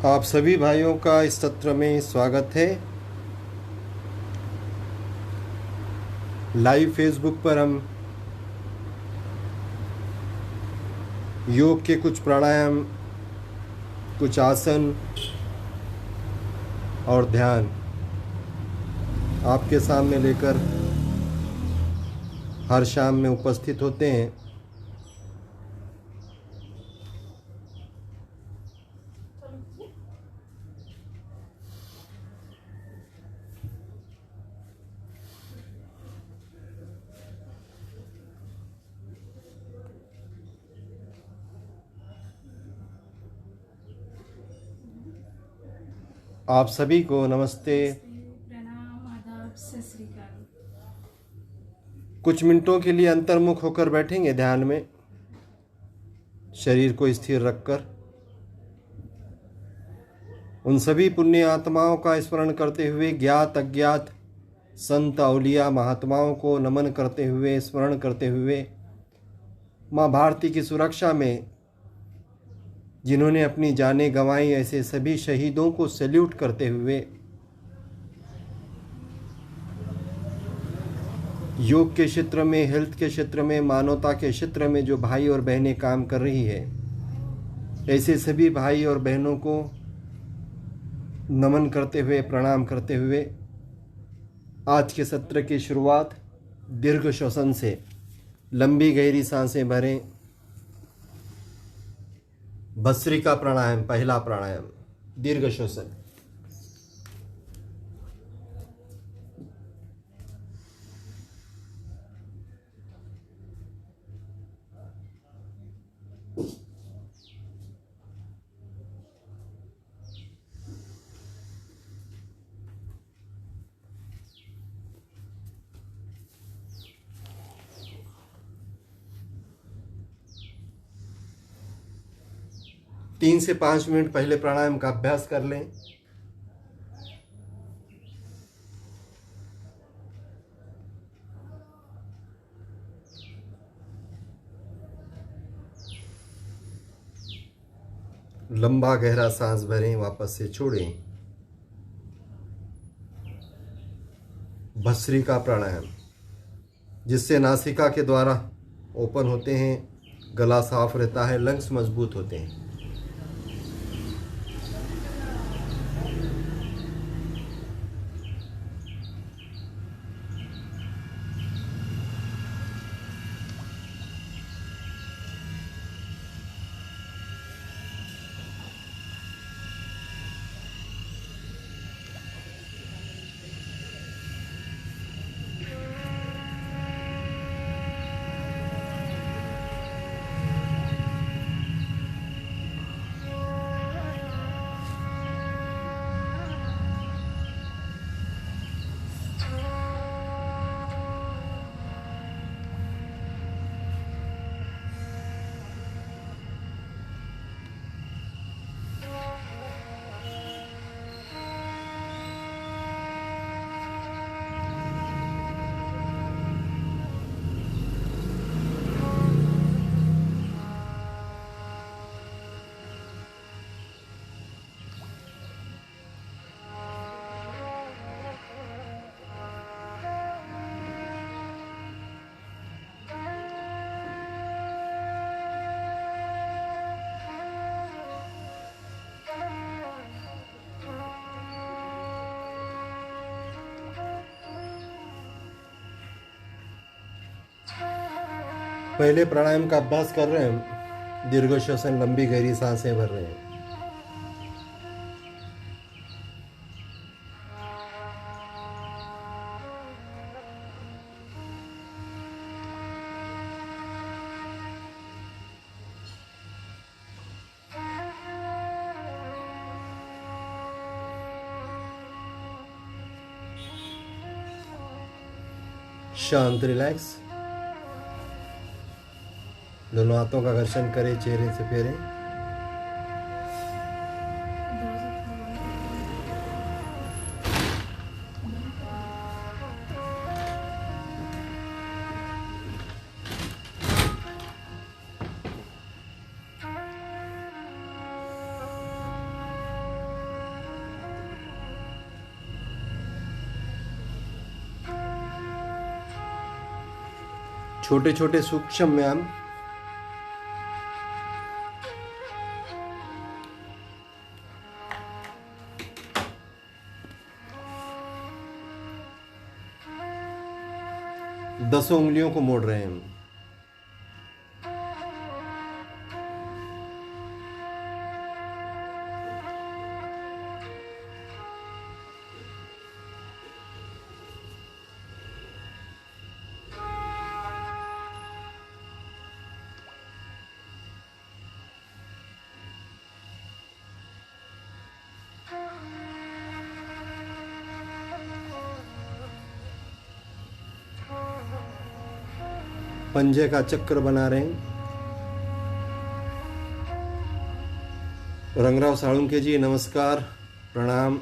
आप सभी भाइयों का इस सत्र में स्वागत है। लाइव फेसबुक पर हम योग के कुछ प्राणायाम, कुछ आसन और ध्यान आपके सामने लेकर हर शाम में उपस्थित होते हैं। आप सभी को नमस्ते। प्रणाम, आदाब, सत श्री अकाल। कुछ मिनटों के लिए अंतर्मुख होकर बैठेंगे ध्यान में, शरीर को स्थिर रखकर। उन सभी पुण्य आत्माओं का स्मरण करते हुए, ज्ञात अज्ञात संत औलिया महात्माओं को नमन करते हुए, स्मरण करते हुए, माँ भारती की सुरक्षा में जिन्होंने अपनी जानें गंवाई, ऐसे सभी शहीदों को सैल्यूट करते हुए योग के क्षेत्र में, हेल्थ के क्षेत्र में, मानवता के क्षेत्र में जो भाई और बहनें काम कर रही है, ऐसे सभी भाई और बहनों को नमन करते हुए, प्रणाम करते हुए आज के सत्र की शुरुआत दीर्घ श्वसन से। लंबी गहरी सांसें भरें। भस्त्रिका प्राणायाम, पहला प्राणायाम, दीर्घ श्वसन। तीन से 5 मिनट पहले प्राणायाम का अभ्यास कर लें। लंबा गहरा सांस भरें, वापस से छोड़ें। भस्त्रिका प्राणायाम, जिससे नासिका के द्वारा ओपन होते हैं, गला साफ रहता है, लंग्स मजबूत होते हैं। पहले प्राणायाम का अभ्यास कर रहे हैं, दीर्घ श्वसन, लंबी गहरी सांसें भर रहे हैं। शांत, रिलैक्स। दोनों हाथों का घर्षण करें, चेहरे से फेरें। छोटे छोटे सूक्ष्म व्यायाम। दसों उंगलियों को मोड़ रहे हैं हम। पंजे का चक्र बना रहे हैं। रंगराव साळुंखे जी नमस्कार, प्रणाम।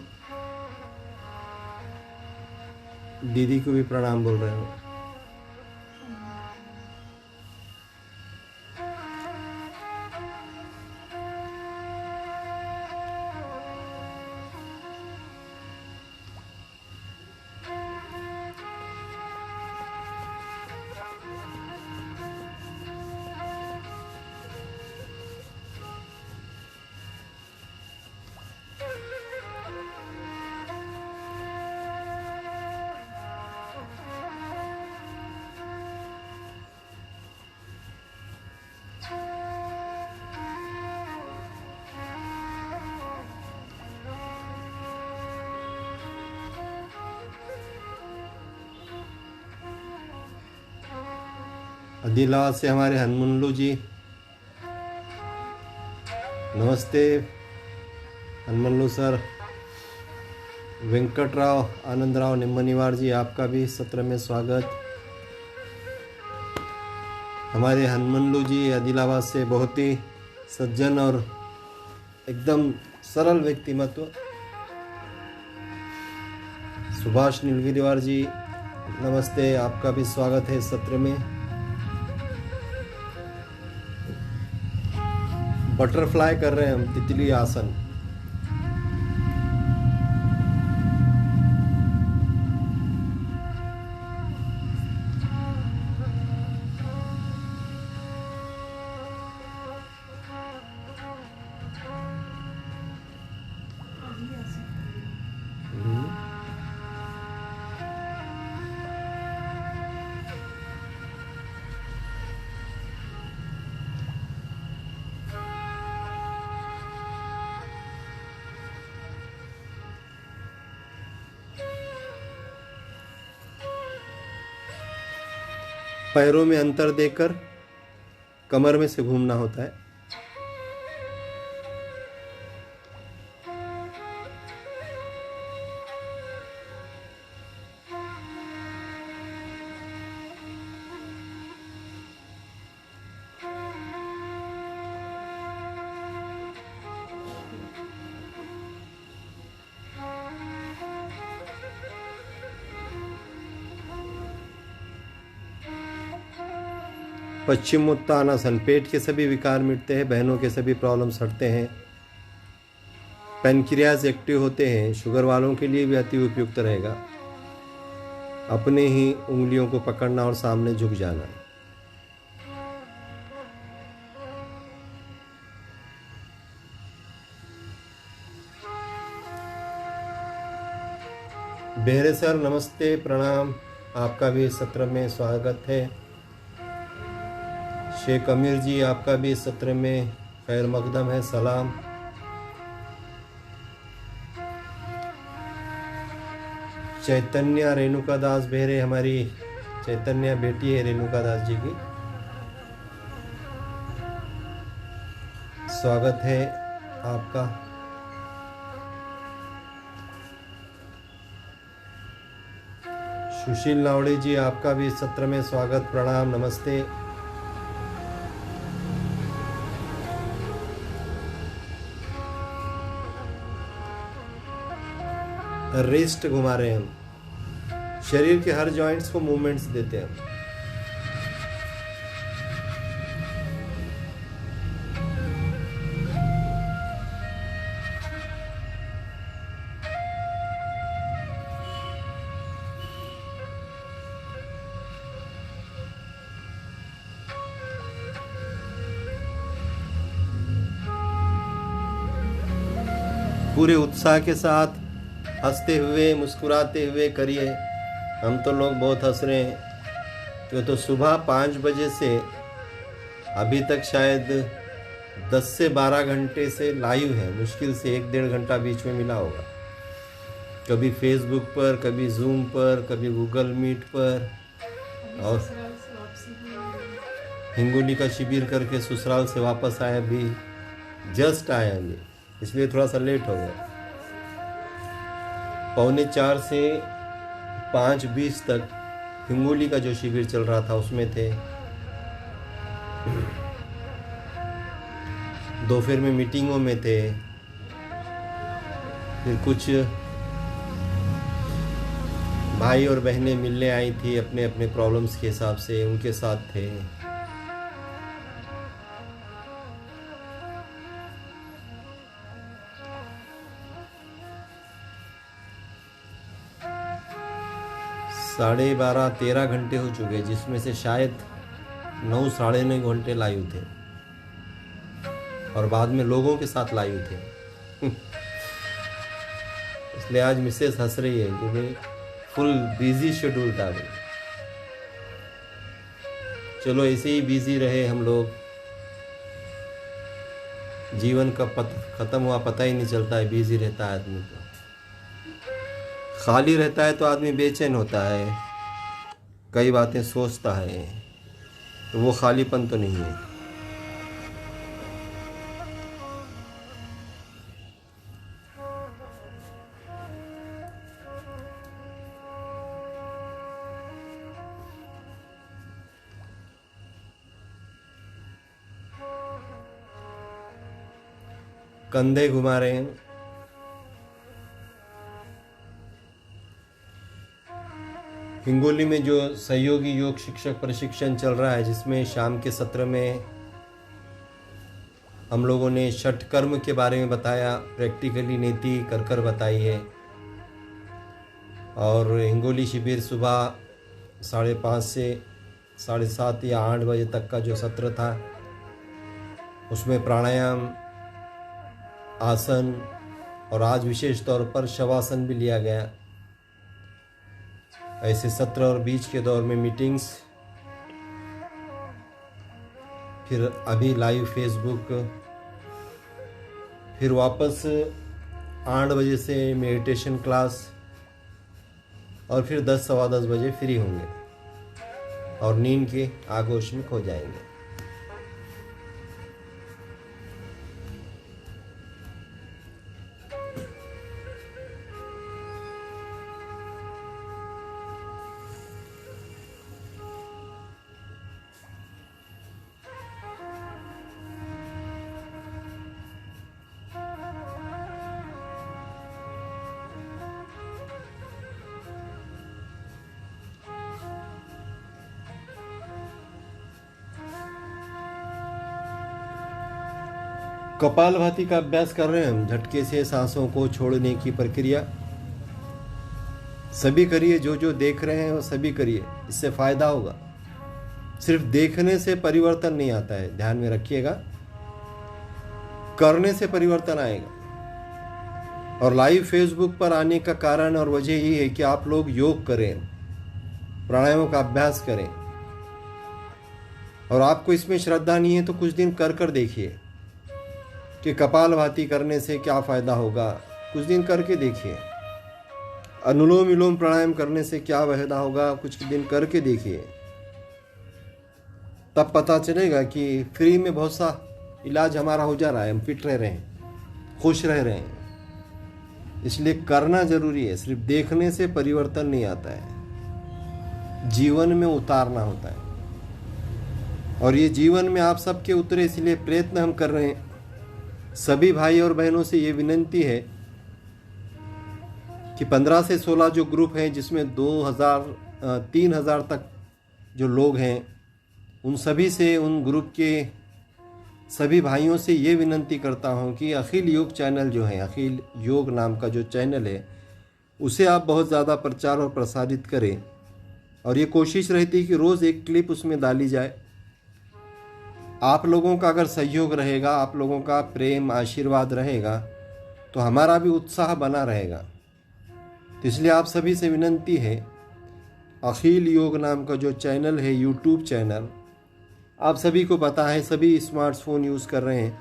दीदी को भी प्रणाम बोल रहे हो। आदिलाबाद से हमारे हनुमनलू जी नमस्ते। हनुमनलू सर। वेंकटराव आनंदराव निम्मनीवार जी, आपका भी सत्र में स्वागत। हमारे हनुमनलू जी आदिलाबाद से बहुत ही सज्जन और एकदम सरल व्यक्तिमत्व। सुभाष नीलगिरीवार जी नमस्ते, आपका भी स्वागत है इस सत्र में। बटरफ्लाई कर रहे हैं हम, तितली आसन। पैरों में अंतर देकर कमर में से घूमना होता है। पश्चिमोत्तानासन, पेट के सभी विकार मिटते हैं, बहनों के सभी प्रॉब्लम्स हटते हैं, पैनक्रियाज एक्टिव होते हैं। शुगर वालों के लिए भी अति उपयुक्त रहेगा। अपने ही उंगलियों को पकड़ना और सामने झुक जाना। बेहरे सर नमस्ते, प्रणाम, आपका भी सत्र में स्वागत है। शेख अमीर जी, आपका भी सत्र में खैर मकदम है, सलाम। चैतन्य रेणुका दास बेहरे, हमारी चैतन्य बेटी है रेणुका दास जी की, स्वागत है आपका। सुशील नावड़े जी, आपका भी सत्र में स्वागत, प्रणाम, नमस्ते। रिस्ट घुमा रहे हैं हम, शरीर के हर जॉइंट्स को मूवमेंट्स देते हैं हम। पूरे उत्साह के साथ हंसते हुए मुस्कुराते हुए करिए। हम तो लोग बहुत हंस रहे हैं क्यों, तो सुबह 5 बजे से अभी तक शायद 10 से 12 घंटे से लाइव है। मुश्किल से 1-1.5 घंटा बीच में मिला होगा, कभी फेसबुक पर, कभी जूम पर, कभी गूगल मीट पर। और ससुराल से वापसी हुई है। हिंगोली का शिविर करके ससुराल से वापस आया, अभी जस्ट आया अभी, इसलिए थोड़ा सा लेट हो गया। 3:45 से 5:20 तक हिंगोली का जो शिविर चल रहा था उसमें थे। दोपहर में मीटिंगों में थे, फिर कुछ भाई और बहनें मिलने आई थी अपने अपने प्रॉब्लम्स के हिसाब से, उनके साथ थे। साढ़े 12-13 घंटे हो चुके, जिसमें से शायद 9 साढ़े 9 घंटे लाइव थे और बाद में लोगों के साथ लाइव थे। इसलिए आज मिसेस हंस रही है क्योंकि फुल बिजी शेड्यूल था अभी। चलो ऐसे ही बिजी रहे हम लोग, जीवन कब खत्म हुआ पता ही नहीं चलता है। बिजी रहता है आदमी, तो खाली रहता है तो आदमी बेचैन होता है, कई बातें सोचता है, तो वो खालीपन तो नहीं है। कंधे घुमा रहे हैं। हिंगोली में जो सहयोगी योग शिक्षक प्रशिक्षण चल रहा है, जिसमें शाम के सत्र में हम लोगों ने षटकर्म के बारे में बताया, प्रैक्टिकली नीति कर कर बताई है। और हिंगोली शिविर सुबह 5:30 से 7:30 या 8 बजे तक का जो सत्र था, उसमें प्राणायाम, आसन और आज विशेष तौर पर शवासन भी लिया गया। ऐसे सत्र और बीच के दौर में मीटिंग्स, फिर अभी लाइव फेसबुक, फिर वापस 8 बजे से मेडिटेशन क्लास, और फिर 10 सवा 10 बजे फ्री होंगे और नींद के आगोश में खो जाएंगे। कपालभाति का अभ्यास कर रहे हैं हम, झटके से सांसों को छोड़ने की प्रक्रिया। सभी करिए, जो जो देख रहे हैं वो सभी करिए, इससे फायदा होगा। सिर्फ देखने से परिवर्तन नहीं आता है, ध्यान में रखिएगा, करने से परिवर्तन आएगा। और लाइव फेसबुक पर आने का कारण और वजह यही है कि आप लोग योग करें, प्राणायामों का अभ्यास करें। और आपको इसमें श्रद्धा नहीं है तो कुछ दिन कर कर देखिए कि कपालभाति करने से क्या फ़ायदा होगा। कुछ दिन करके देखिए। अनुलोम विलोम प्राणायाम करने से क्या फ़ायदा होगा, कुछ दिन करके देखिए, तब पता चलेगा कि फ्री में बहुत सा इलाज हमारा हो जा रहा है, हम फिट रह रहे हैं, खुश रह रहे हैं। इसलिए करना ज़रूरी है। सिर्फ देखने से परिवर्तन नहीं आता है, जीवन में उतारना होता है। और ये जीवन में आप सबके उतरे, इसलिए प्रयत्न हम कर रहे हैं। सभी भाई और बहनों से ये विनंती है कि 15 से 16 जो ग्रुप हैं, जिसमें 3,000 तक जो लोग हैं, उन सभी से, उन ग्रुप के सभी भाइयों से ये विनंती करता हूँ कि अखिल योग चैनल जो है, अखिल योग नाम का जो चैनल है, उसे आप बहुत ज़्यादा प्रचार और प्रसारित करें। और ये कोशिश रहती है कि रोज़ एक क्लिप उसमें डाली जाए। आप लोगों का अगर सहयोग रहेगा, आप लोगों का प्रेम आशीर्वाद रहेगा, तो हमारा भी उत्साह बना रहेगा। तो इसलिए आप सभी से विनंती है, अखिल योग नाम का जो चैनल है, यूट्यूब चैनल, आप सभी को पता है, सभी स्मार्टफोन यूज़ कर रहे हैं।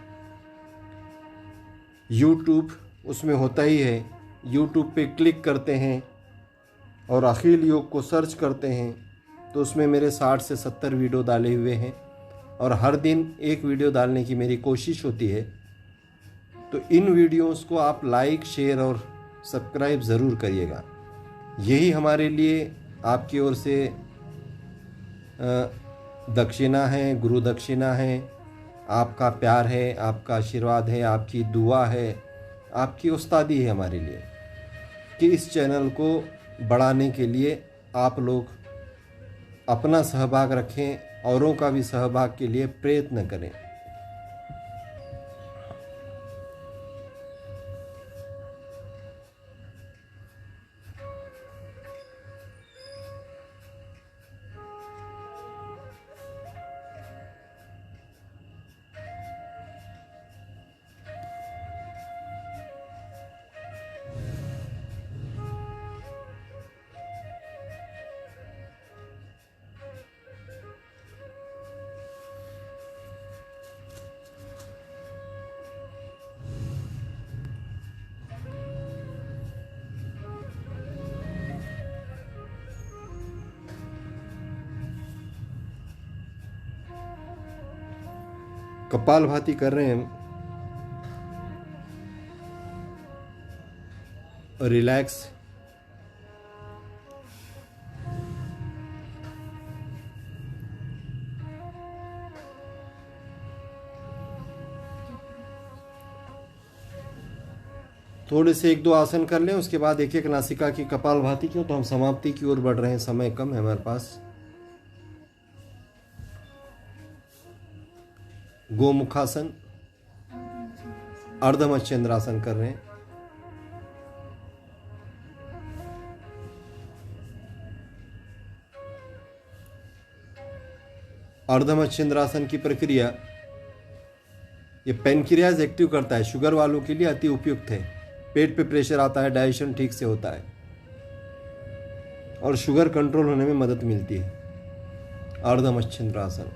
यूट्यूब उसमें होता ही है, यूट्यूब पे क्लिक करते हैं और अखिल योग को सर्च करते हैं तो उसमें मेरे 60 से 70 वीडियो डाले हुए हैं और हर दिन एक वीडियो डालने की मेरी कोशिश होती है। तो इन वीडियोस को आप लाइक, शेयर और सब्सक्राइब ज़रूर करिएगा। यही हमारे लिए आपकी ओर से दक्षिणा है, गुरु दक्षिणा है, आपका प्यार है, आपका आशीर्वाद है, आपकी दुआ है, आपकी उस्तादी है हमारे लिए कि इस चैनल को बढ़ाने के लिए आप लोग अपना सहभाग रखें, औरों का भी सहभाग के लिए प्रयत्न करें। कपालभाति कर रहे हैं हम, रिलैक्स। थोड़े से 1-2 आसन कर लें, उसके बाद एक एक नासिका की कपालभाति क्यों, तो हम समाप्ति की ओर बढ़ रहे हैं, समय कम है हमारे पास। गोमुखासन, अर्धमच्छेंद्रासन कर रहे हैं। अर्धमच्छेंद्रासन की प्रक्रिया ये पैनक्रियाज एक्टिव करता है, शुगर वालों के लिए अति उपयुक्त है। पेट पे प्रेशर आता है, डाइजेशन ठीक से होता है और शुगर कंट्रोल होने में मदद मिलती है। अर्धमच्छेंद्रासन।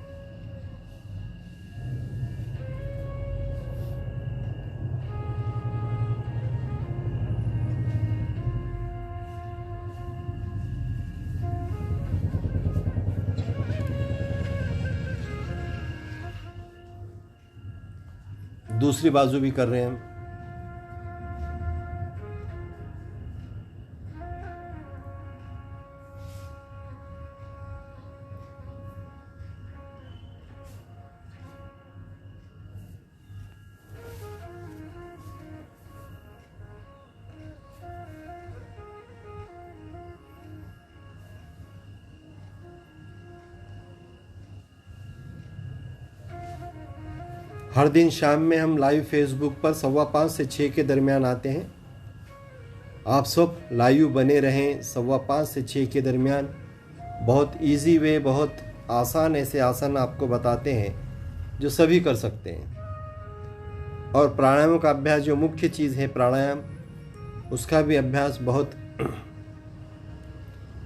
दूसरी बाजू भी कर रहे हैं हम। हर दिन शाम में हम लाइव फेसबुक पर 5:15 से 6 के दरमियान आते हैं। आप सब लाइव बने रहें 5:15 से 6 के दरमियान। बहुत इजी वे, बहुत आसान ऐसे आसन आपको बताते हैं जो सभी कर सकते हैं। और प्राणायाम का अभ्यास, जो मुख्य चीज़ है प्राणायाम, उसका भी अभ्यास बहुत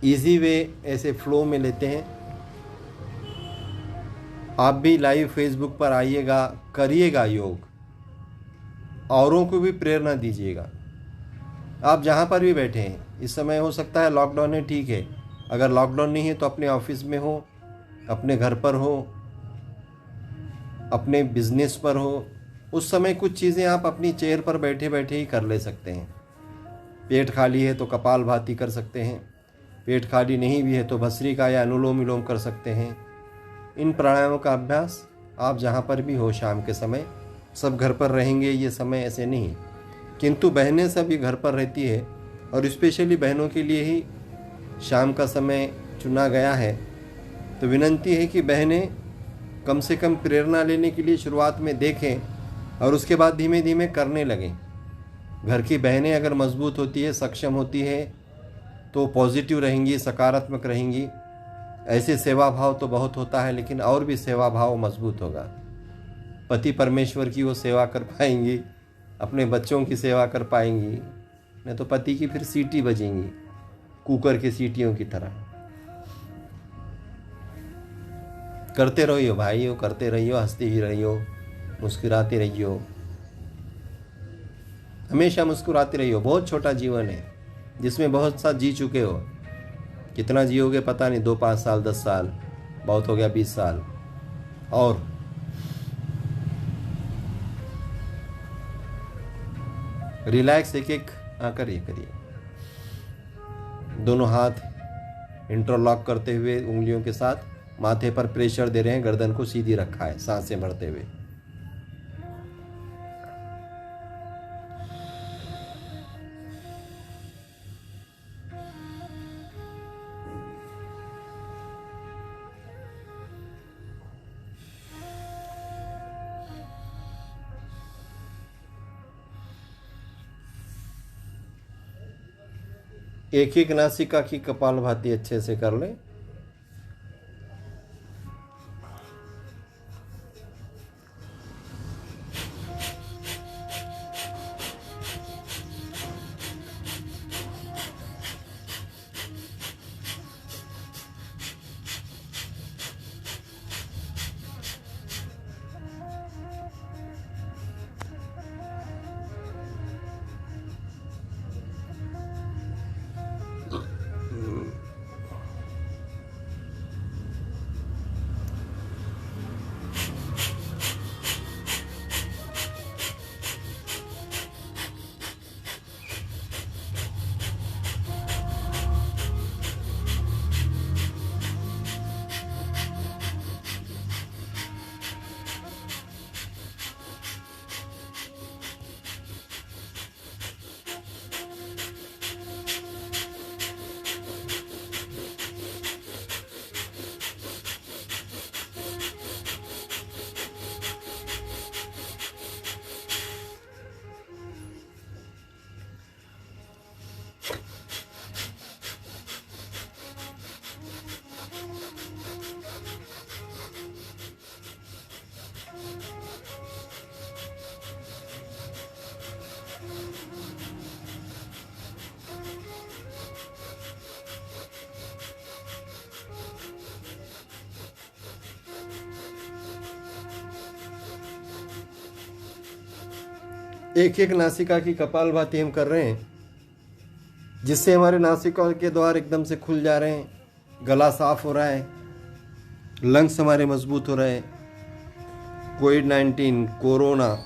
इजी वे ऐसे फ्लो में लेते हैं। आप भी लाइव फेसबुक पर आइएगा, करिएगा योग, औरों को भी प्रेरणा दीजिएगा। आप जहाँ पर भी बैठे हैं इस समय, हो सकता है लॉकडाउन है, ठीक है, अगर लॉकडाउन नहीं है तो अपने ऑफिस में हो, अपने घर पर हो, अपने बिजनेस पर हो, उस समय कुछ चीज़ें आप अपनी चेयर पर बैठे बैठे ही कर ले सकते हैं। पेट खाली है तो कपालभाति कर सकते हैं, पेट खाली नहीं भी है तो भस्त्रिका या अनुलोम विलोम कर सकते हैं। इन प्राणायामों का अभ्यास आप जहाँ पर भी हो, शाम के समय, सब घर पर रहेंगे ये समय ऐसे नहीं, किंतु बहनें सभी घर पर रहती है और स्पेशली बहनों के लिए ही शाम का समय चुना गया है। तो विनंती है कि बहनें कम से कम प्रेरणा लेने के लिए शुरुआत में देखें और उसके बाद धीमे धीमे करने लगें। घर की बहनें अगर मजबूत होती है, सक्षम होती है, तो पॉजिटिव रहेंगी, सकारात्मक रहेंगी। ऐसे सेवा भाव तो बहुत होता है, लेकिन और भी सेवा भाव मजबूत होगा। पति परमेश्वर की वो सेवा कर पाएंगी अपने बच्चों की सेवा कर पाएंगी, नहीं तो पति की फिर सीटी बजेंगी कुकर की सीटियों की तरह। करते रहियो भाइयों, करते रहियो, हंसते ही रहियो, मुस्कुराते रहियो, हमेशा मुस्कुराते रहियो। बहुत छोटा जीवन है जिसमें बहुत सा जी चुके हो। कितना जियोगे पता नहीं, 2 5 साल 10 साल, बहुत हो गया 20 साल। और रिलैक्स, एक एक करिए करिए। दोनों हाथ इंटरलॉक करते हुए उंगलियों के साथ माथे पर प्रेशर दे रहे हैं, गर्दन को सीधी रखा है सांसें भरते हुए। एक एक नासिका की कपालभाति अच्छे से कर लें। एक एक नासिका की कपालभाति हम कर रहे हैं, जिससे हमारे नासिका के द्वार एकदम से खुल जा रहे हैं, गला साफ हो रहा है, लंग्स हमारे मजबूत हो रहे हैं। कोविड-19 कोरोना,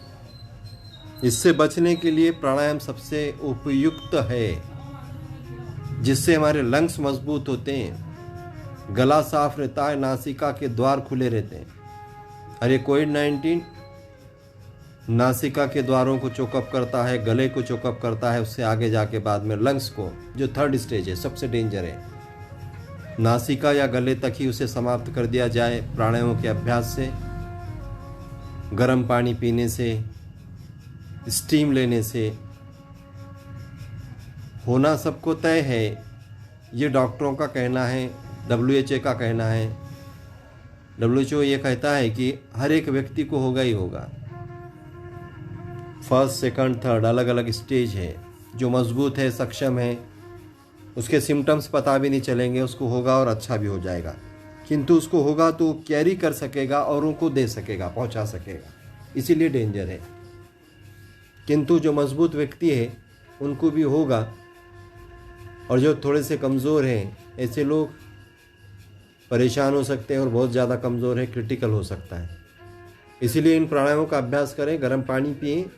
इससे बचने के लिए प्राणायाम सबसे उपयुक्त है, जिससे हमारे लंग्स मजबूत होते हैं, गला साफ रहता है, नासिका के द्वार खुले रहते हैं। और ये कोविड-19 नासिका के द्वारों को चोकअप करता है, गले को चोकअप करता है, उससे आगे जाके बाद में लंग्स को, जो 3rd स्टेज है, सबसे डेंजर है। नासिका या गले तक ही उसे समाप्त कर दिया जाए प्राणायामों के अभ्यास से, गर्म पानी पीने से, स्टीम लेने से। होना सबको तय है, ये डॉक्टरों का कहना है, WHO का कहना है। WHO ये कहता है कि हर एक व्यक्ति को होगा ही होगा। 1st, 2nd, 3rd अलग अलग स्टेज है। जो मजबूत है, सक्षम है, उसके सिम्टम्स पता भी नहीं चलेंगे, उसको होगा और अच्छा भी हो जाएगा। किंतु उसको होगा तो कैरी कर सकेगा, औरों को दे सकेगा, पहुंचा सकेगा, इसीलिए डेंजर है। किंतु जो मजबूत व्यक्ति है उनको भी होगा, और जो थोड़े से कमज़ोर हैं, ऐसे लोग परेशान हो सकते हैं और बहुत ज़्यादा कमज़ोर है, क्रिटिकल हो सकता है। इसीलिए इन प्राणायामों का अभ्यास करें, गर्म पानी पिए,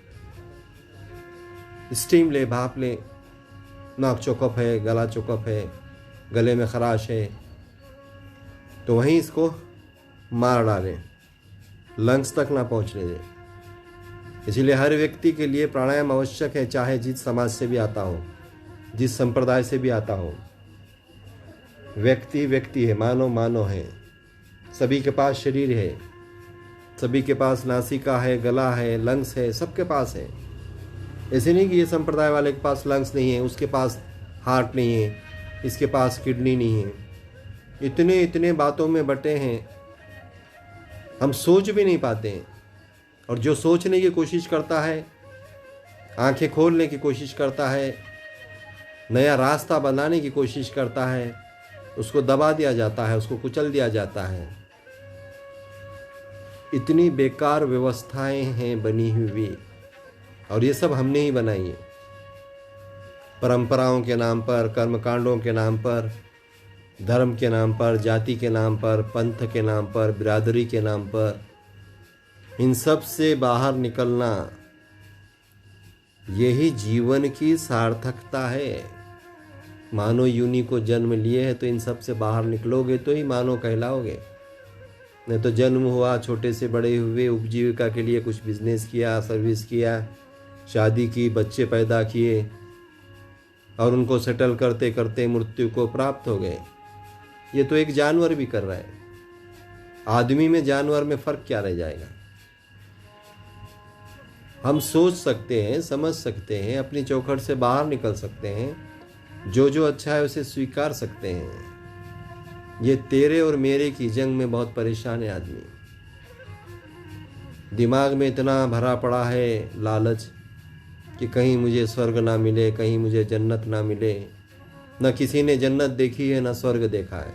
स्टीम ले, भाप ले। नाक चौकअप है, गला चौकअप है, गले में खराश है, तो वहीं इसको मार डालें, लंग्स तक ना पहुंचने दें। इसीलिए हर व्यक्ति के लिए प्राणायाम आवश्यक है, चाहे जिस समाज से भी आता हो, जिस संप्रदाय से भी आता हो। व्यक्ति व्यक्ति है, मानव मानव है, सभी के पास शरीर है, सभी के पास नासिका है, गला है, लंग्स है, सबके पास है। ऐसे नहीं कि ये संप्रदाय वाले के पास लंग्स नहीं है, उसके पास हार्ट नहीं है, इसके पास किडनी नहीं है। इतने इतने बातों में बटे हैं, हम सोच भी नहीं पाते हैं। और जो सोचने की कोशिश करता है आंखें खोलने की कोशिश करता है, नया रास्ता बनाने की कोशिश करता है, उसको दबा दिया जाता है, उसको कुचल दिया जाता है। इतनी बेकार व्यवस्थाएं हैं बनी हुई, और ये सब हमने ही बनाई है। परंपराओं के नाम पर, कर्मकांडों के नाम पर, धर्म के नाम पर, जाति के नाम पर, पंथ के नाम पर, बिरादरी के नाम पर, इन सब से बाहर निकलना यही जीवन की सार्थकता है। मानव योनि को जन्म लिए है तो इन सब से बाहर निकलोगे तो ही मानव कहलाओगे। नहीं तो जन्म हुआ, छोटे से बड़े हुए, उपजीविका के लिए कुछ बिजनेस किया, सर्विस किया, शादी की, बच्चे पैदा किए और उनको सेटल करते करते मृत्यु को प्राप्त हो गए। ये तो एक जानवर भी कर रहा है। आदमी में जानवर में फर्क क्या रह जाएगा? हम सोच सकते हैं, समझ सकते हैं, अपनी चौखट से बाहर निकल सकते हैं, जो जो अच्छा है उसे स्वीकार सकते हैं। ये तेरे और मेरे की जंग में बहुत परेशान है आदमी। दिमाग में इतना भरा पड़ा है लालच कि कहीं मुझे स्वर्ग ना मिले, कहीं मुझे जन्नत ना मिले। न किसी ने जन्नत देखी है, न स्वर्ग देखा है,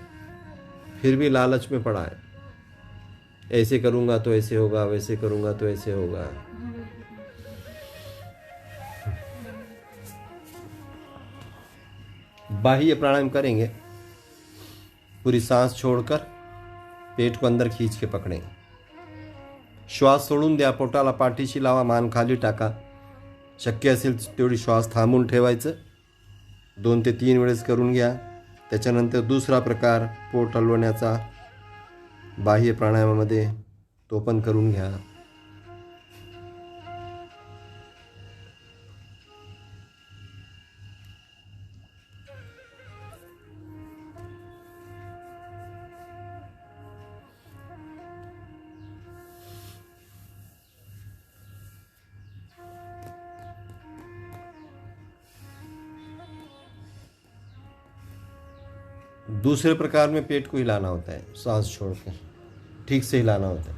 फिर भी लालच में पड़ा है। ऐसे करूँगा तो ऐसे होगा, वैसे करूँगा तो ऐसे होगा। बाह्य प्राणायाम करेंगे। पूरी सांस छोड़कर पेट को अंदर खींच के पकड़ें। श्वास सोडून द्या, पोटाला पाठीशी लावा, मान खाली टाका। शक्य असेल तेवढी श्वास थांबून ठेवायचं। 2 ते 3 वेळेस करून घ्या। त्याच्यानंतर दुसरा प्रकार पोट हलवण्याचा बाह्य प्राणायामामध्ये, तो पण करून घ्या। दूसरे प्रकार में पेट को हिलाना होता है, सांस छोड़कर ठीक से हिलाना होता है।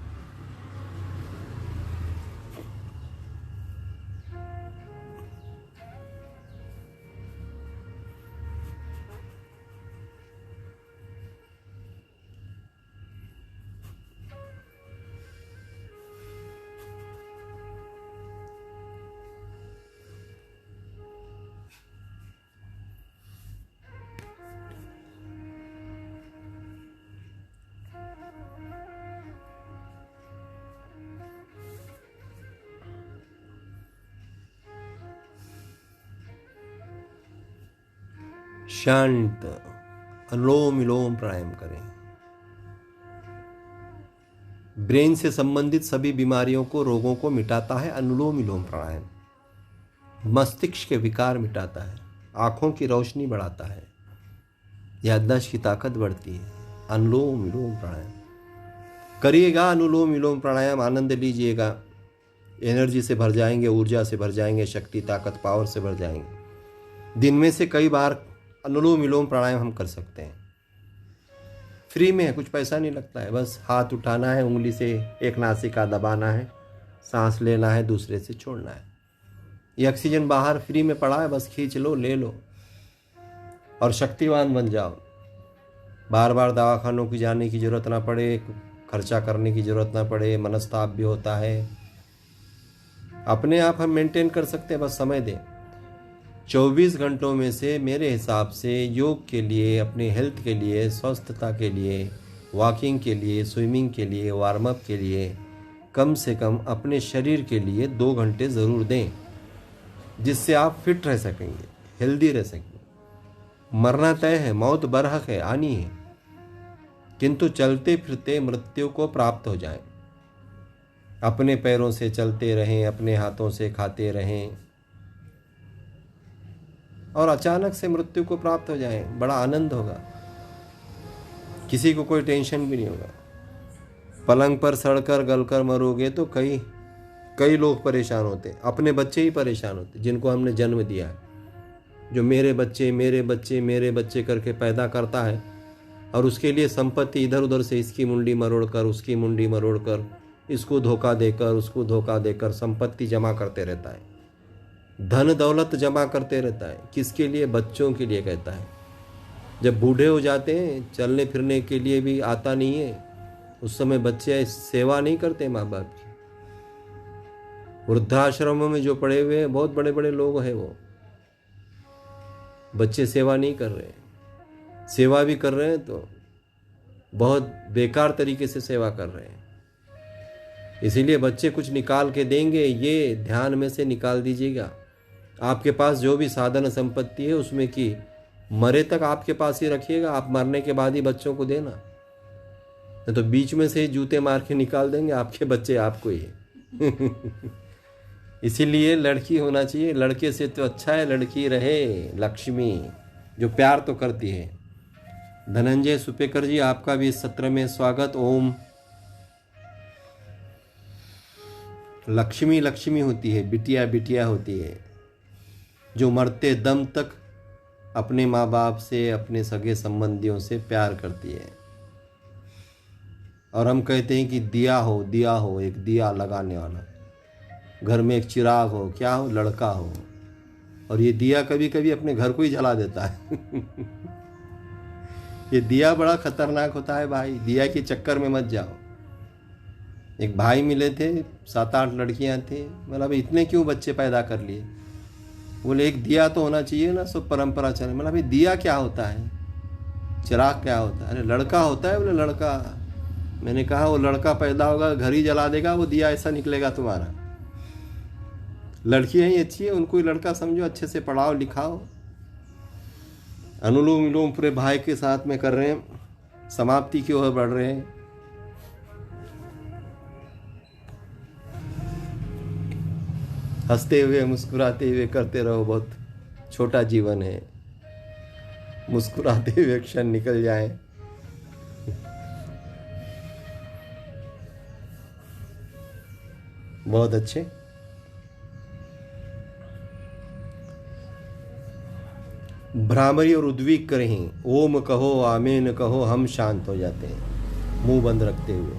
शांत अनुलोम विलोम प्राणायाम करें। ब्रेन से संबंधित सभी बीमारियों को, रोगों को मिटाता है अनुलोम विलोम प्राणायाम। मस्तिष्क के विकार मिटाता है, आंखों की रोशनी बढ़ाता है, याददाश्त की ताकत बढ़ती है। अनुलोम विलोम प्राणायाम करिएगा। अनुलोम विलोम प्राणायाम आनंद लीजिएगा। एनर्जी से भर जाएंगे, ऊर्जा से भर जाएंगे, शक्ति, ताकत, पावर से भर जाएंगे। दिन में से कई बार अनुलोम विलोम प्राणायाम हम कर सकते हैं। फ्री में है, कुछ पैसा नहीं लगता है। बस हाथ उठाना है, उंगली से एक नासिका दबाना है, सांस लेना है, दूसरे से छोड़ना है। ये ऑक्सीजन बाहर फ्री में पड़ा है, बस खींच लो, ले लो और शक्तिवान बन जाओ। बार बार दवाखानों की जाने की ज़रूरत ना पड़े, खर्चा करने की ज़रूरत ना पड़े। मनस्ताप भी होता है, अपने आप हम मेंटेन कर सकते हैं, बस समय दें। 24 घंटों में से मेरे हिसाब से योग के लिए, अपने हेल्थ के लिए, स्वस्थता के लिए, वॉकिंग के लिए, स्विमिंग के लिए, वार्म अप के लिए, कम से कम अपने शरीर के लिए 2 घंटे ज़रूर दें, जिससे आप फिट रह सकेंगे, हेल्दी रह सकेंगे। मरना तय है, मौत बरहक है, आनी है, किंतु चलते फिरते मृत्यु को प्राप्त हो जाएं। अपने पैरों से चलते रहें, अपने हाथों से खाते रहें और अचानक से मृत्यु को प्राप्त हो जाएं। बड़ा आनंद होगा, किसी को कोई टेंशन भी नहीं होगा। पलंग पर सड़कर गलकर मरोगे तो कई लोग परेशान होते, अपने बच्चे ही परेशान होते जिनको हमने जन्म दिया है। जो मेरे बच्चे मेरे बच्चे मेरे बच्चे करके पैदा करता है और उसके लिए संपत्ति इधर उधर से इसकी मुंडी मरोड़कर, उसकी मुंडी मरोड़कर, इसको धोखा देकर, उसको धोखा देकर संपत्ति जमा करते रहता है। धन दौलत जमा करते रहता है। किसके लिए? बच्चों के लिए कहता है। जब बूढ़े हो जाते हैं, चलने फिरने के लिए भी आता नहीं है, उस समय बच्चे सेवा नहीं करते माँ बाप की। वृद्धाश्रमों में जो पड़े हुए हैं, बहुत बड़े बड़े लोग हैं, वो बच्चे सेवा नहीं कर रहे हैं। सेवा भी कर रहे हैं तो बहुत बेकार तरीके से सेवा कर रहे हैं। इसीलिए बच्चे कुछ निकाल के देंगे, ये ध्यान में से निकाल दीजिएगा। आपके पास जो भी साधन संपत्ति है उसमें की मरे तक आपके पास ही रखिएगा। आप मरने के बाद ही बच्चों को देना, नहीं तो बीच में से ही जूते मार के निकाल देंगे आपके बच्चे आपको ही। इसीलिए लड़की होना चाहिए। लड़के से तो अच्छा है लड़की रहे, लक्ष्मी, जो प्यार तो करती है। धनंजय सुपेकर जी, आपका भी इस सत्र में स्वागत। ओम। लक्ष्मी लक्ष्मी होती है, बिटिया बिटिया होती है, जो मरते दम तक अपने माँ बाप से, अपने सगे संबंधियों से प्यार करती है। और हम कहते हैं कि दिया हो, एक दिया लगाने वाला, घर में एक चिराग हो, क्या हो, लड़का हो। और ये दिया कभी कभी अपने घर को ही जला देता है। ये दिया बड़ा खतरनाक होता है भाई, दिया के चक्कर में मत जाओ। एक भाई मिले थे, 7-8 लड़कियां थी। मतलब इतने क्यों बच्चे पैदा कर लिए? बोले एक दिया तो होना चाहिए ना, सब परंपरा चले। मतलब भाई दिया क्या होता है, चिराग क्या होता है? अरे लड़का होता है। बोले लड़का? मैंने कहा वो लड़का पैदा होगा, घर ही जला देगा, वो दिया ऐसा निकलेगा तुम्हारा। लड़कियां ही अच्छी है, उनको ही लड़का समझो, अच्छे से पढ़ाओ लिखाओ। अनुलोम विलोम पूरे भाई के साथ में कर रहे हैं, समाप्ति की ओर बढ़ रहे हैं। हंसते हुए मुस्कुराते हुए करते रहो, बहुत छोटा जीवन है। मुस्कुराते हुए क्षण निकल जाए। बहुत अच्छे। भ्रामरी और उद्विक करें, ओम कहो, आमीन कहो, हम शांत हो जाते हैं मुंह बंद रखते हुए।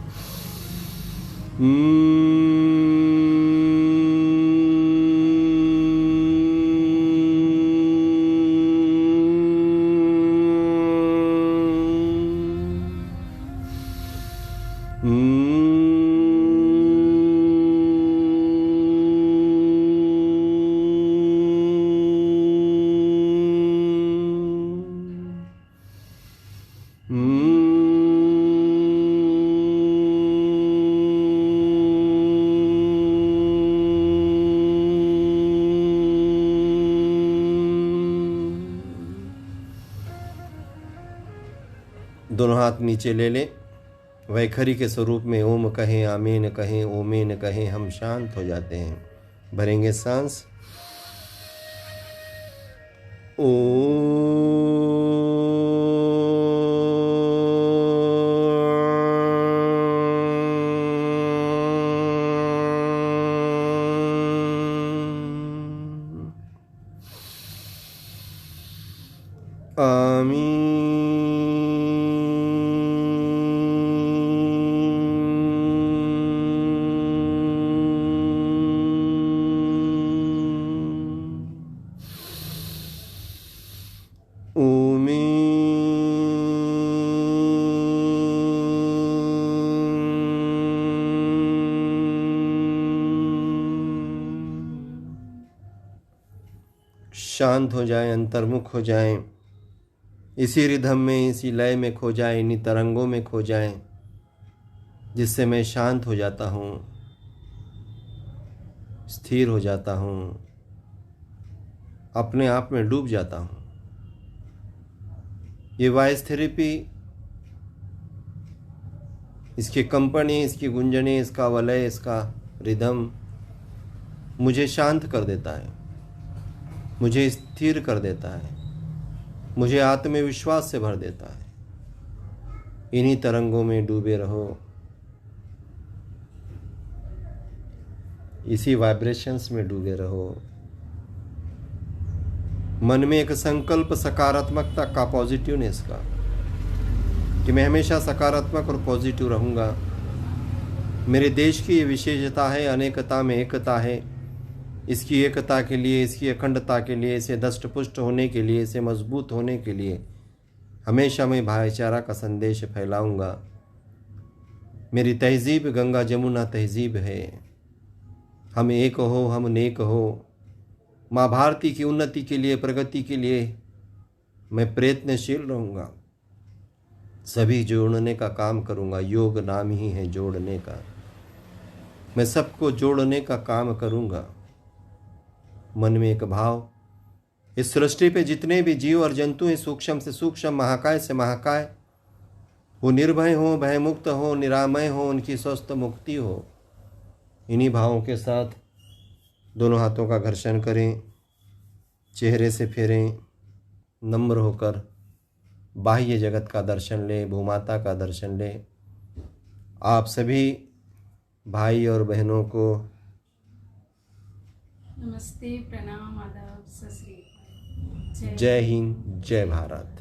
दोनों हाथ नीचे ले लें, वैखरी के स्वरूप में ओम कहें, आमीन कहें, ओमेन कहें, हम शांत हो जाते हैं। भरेंगे सांस। आमीन। शांत हो जाएं, अंतर्मुख हो जाएं, इसी रिधम में, इसी लय में खो जाएं, इन्हीं तरंगों में खो जाएं, जिससे मैं शांत हो जाता हूँ, स्थिर हो जाता हूँ, अपने आप में डूब जाता हूँ। ये वॉइस थेरेपी, इसकी कंपनी, इसकी गुंजनी, इसका वलय, इसका रिदम मुझे शांत कर देता है, मुझे स्थिर कर देता है, मुझे आत्मविश्वास से भर देता है। इन्हीं तरंगों में डूबे रहो, इसी वाइब्रेशंस में डूबे रहो। मन में एक संकल्प सकारात्मकता का, पॉजिटिवनेस का, कि मैं हमेशा सकारात्मक और पॉजिटिव रहूँगा। मेरे देश की ये विशेषता है, अनेकता में एकता है। इसकी एकता के लिए, इसकी अखंडता के लिए, इसे दष्ट पुष्ट होने के लिए, इसे मजबूत होने के लिए हमेशा मैं भाईचारा का संदेश फैलाऊंगा। मेरी तहजीब गंगा जमुना तहजीब है। हम एक हो, हम नेक हो। माँ भारती की उन्नति के लिए, प्रगति के लिए मैं प्रयत्नशील रहूँगा। सभी जोड़ने का काम करूँगा। योग नाम ही है जोड़ने का। मैं सबको जोड़ने का काम करूँगा। मन में एक भाव, इस सृष्टि पे जितने भी जीव और जंतु हैं, सूक्ष्म से सूक्ष्म, महाकाय से महाकाय, वो निर्भय हो, भयमुक्त हो, निरामय हो, उनकी स्वस्थ मुक्ति हो। इन्हीं भावों के साथ दोनों हाथों का घर्षण करें, चेहरे से फेरें, नम्र होकर बाह्य जगत का दर्शन लें, भूमाता का दर्शन लें। आप सभी भाई और बहनों को नमस्ते, प्रणाम, आदाब, सत श्री अकाल। जय हिंद, जय भारत।